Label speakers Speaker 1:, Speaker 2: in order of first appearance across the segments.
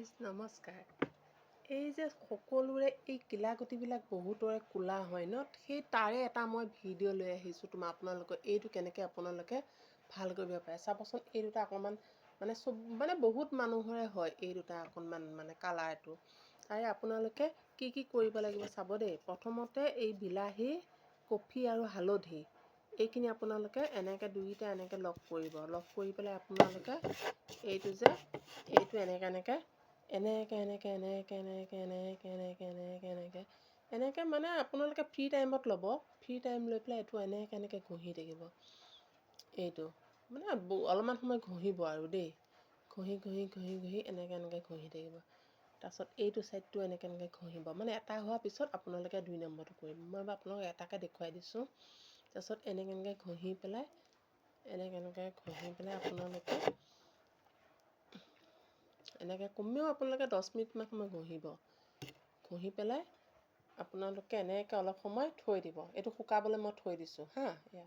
Speaker 1: Guys নমস্কাৰ। এই যে সকলোৰে এই কিলাকুটিবিলাক বহুতৰে কোলা হয় ন, সেই তাৰে এটা মই ভিডিঅ' লৈ আহিছোঁ আপোনালোকৰ। এইটো কেনেকৈ আপোনালোকে ভাল কৰিব পাৰে চাবচোন। এই দুটা অকণমান বহুত মানুহৰে হয় এই দুটা অকণমান কালাৰটো। তাৰে আপোনালোকে কি কি কৰিব লাগিব চাব দেই। প্ৰথমতে এই বিলাহী, কফি আৰু হালধি এইখিনি আপোনালোকে এনেকৈ দুইটা এনেকৈ লগ কৰিব। লগ কৰি পেলাই আপোনালোকে এইটো এনেকৈ আপোনালোকে ফ্ৰী টাইমত ল'ব। ফ্ৰী টাইম লৈ পেলাই এইটো এনেকৈ ঘঁহি থাকিব। এইটো অলপমান সময় ঘঁহিব আৰু দেই। ঘঁহি এনেকৈ ঘঁহি থাকিব। তাৰপিছত এইটো ছাইডটো এনেকৈ ঘঁহিব। এটা হোৱাৰ পিছত আপোনালোকে 2 নম্বৰটো কৰিব। মই এবাৰ আপোনালোকক এটাকৈ দেখুৱাই দিছোঁ। তাৰপিছত এনেকৈ ঘঁহি পেলাই আপোনালোকে এনেকৈ কমেও আপোনালোকে 10 মিনিটমান সময় ঘঁহিব। ঘঁহি পেলাই আপোনালোকে এনেকৈ অলপ সময় থৈ দিব। এইটো শুকাবলৈ মই থৈ দিছোঁ এয়া।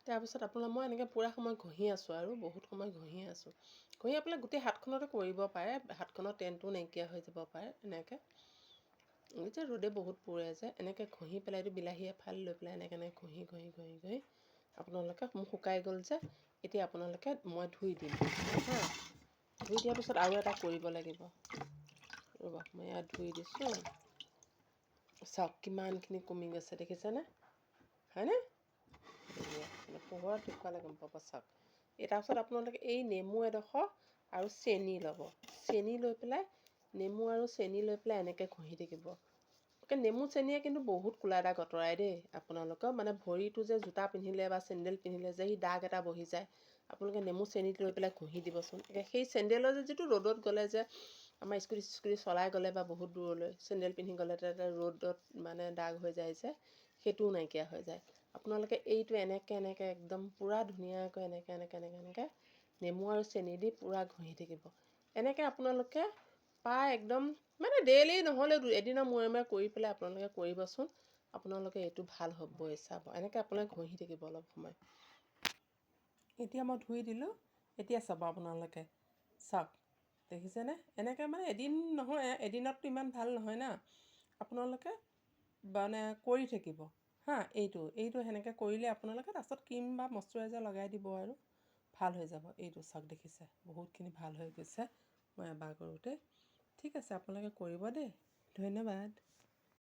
Speaker 1: তাৰপিছত মই এনেকৈ পূৰা সময় ঘঁহি আছোঁ আৰু বহুত সময় ঘঁহি আছোঁ। ঘঁহি পেলাই গোটেই হাতখনতে কৰিব পাৰে। হাতখনৰ টেনটো নাইকিয়া হৈ যাব পাৰে। এনেকৈ এতিয়া ৰ'দে বহুত পুৰে যে এনেকৈ ঘঁহি পেলাই এইটো বিলাহী এফাল লৈ পেলাই এনেকৈ ঘঁহি আপোনালোকে মোক শুকাই গ'ল যে এতিয়া আপোনালোকে মই ধুই দিম ধুই দিয়াৰ পিছত আৰু এটা কৰিব লাগিব। ৰ'ব, মই ইয়াত ধুই দিছোঁ। চাওক কিমানখিনি কমি গৈছে দেখিছেনে? হয়নে? পোহৰত দেখুৱালে গম পাব। চাওক তাৰপিছত আপোনালোকে এই নেমু এডোখৰ আৰু চেনি ল'ব। চেনি লৈ পেলাই নেমু আৰু চেনি লৈ পেলাই এনেকৈ ঘঁহি থাকিব। নেমু চেনিয়ে কিন্তু বহুত কোলা দাগ আঁতৰাই দেই। আপোনালোকৰ ভৰিটো যে জোতা পিন্ধিলে বা চেণ্ডেল পিন্ধিলে যে সেই দাগ এটা বহি যায়, আপোনালোকে নেমু চেনি লৈ পেলাই ঘঁহি দিবচোন। সেই চেণ্ডেলৰ যিটো ৰ'দত গ'লে যে আমাৰ স্কুটি চলাই গ'লে বা বহুত দূৰলৈ চেণ্ডেল পিন্ধি গ'লে ৰ'দত দাগ হৈ যায় যে সেইটোও নাইকিয়া হৈ যায়। আপোনালোকে এইটো এনেকৈ একদম পূৰা ধুনীয়াকৈ এনেকৈ নেমু আৰু চেনি দি পূৰা ঘঁহি থাকিব। এনেকৈ আপোনালোকে প্ৰায় একদম ডেইলি নহ'লেও এদিনৰ মূৰে মূৰে কৰি পেলাই আপোনালোকে কৰিবচোন। আপোনালোকে এইটো ভাল হ'বই চাব। এনেকৈ আপোনালোকে ঘঁহি থাকিব অলপ সময়। এতিয়া মই ধুই দিলোঁ। এতিয়া চাব আপোনালোকে চাওক দেখিছেনে? এনেকৈ এদিন নহয়, এদিনততো ইমান ভাল নহয় না। আপোনালোকে কৰি থাকিব এইটো সেনেকৈ কৰিলে আপোনালোকে তাৰপিছত ক্ৰীম বা মইশ্চাৰাইজাৰ লগাই দিব আৰু ভাল হৈ যাব। এইটো চাওক দেখিছে বহুতখিনি ভাল হৈ গৈছে মই এবাৰ কৰোঁতে। ঠিক আছে, আপোনালোকে কৰিব দেই। ধন্যবাদ।